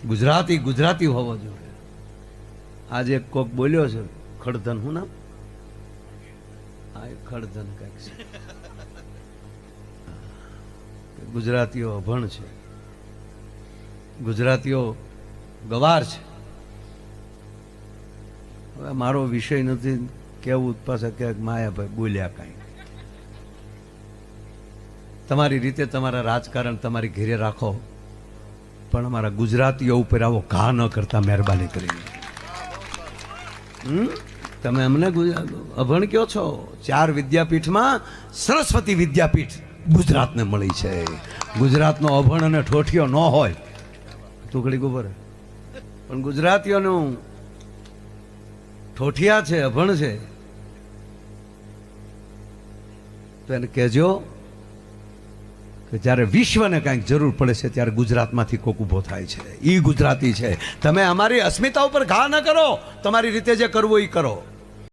ગુજરાતી ગુજરાતી હોવો જોઈએ. આજે કોક બોલ્યો છે ખડધન, શું નામ? હા, ખડધન કંઈક છે. ગુજરાતીઓ અભણ છે, ગુજરાતીઓ ગવાર છે. હવે મારો વિષય નથી કેવું, પાછા ક્યાંક માયાભાઈ બોલ્યા કાંઈ. તમારી રીતે તમારા રાજકારણ તમારી ઘેરે રાખો, પણ અમારા ગુજરાતીઓ ઉપર આવો ઘા ન કરતા મહેરબાની કરીને. તમે અમને અભણ કયો છો? 4 વિદ્યાપીઠમાં સરસ્વતી વિદ્યાપીઠ ગુજરાતને મળી છે. ગુજરાતનો અભણ અને ઠોઠિયો ન હોય ટુકડી ગોબર, પણ ગુજરાતીઓનું ઠોઠિયા છે, અભણ છે, તો એને કહેજો કે જ્યારે વિશ્વને કાંઈક જરૂર પડે છે ત્યારે ગુજરાતમાંથી કોક ઊભો થાય છે. એ ગુજરાતી છે. તમે અમારી અસ્મિતા ઉપર ઘા ન કરો, તમારી રીતે જે કરવું એ કરો.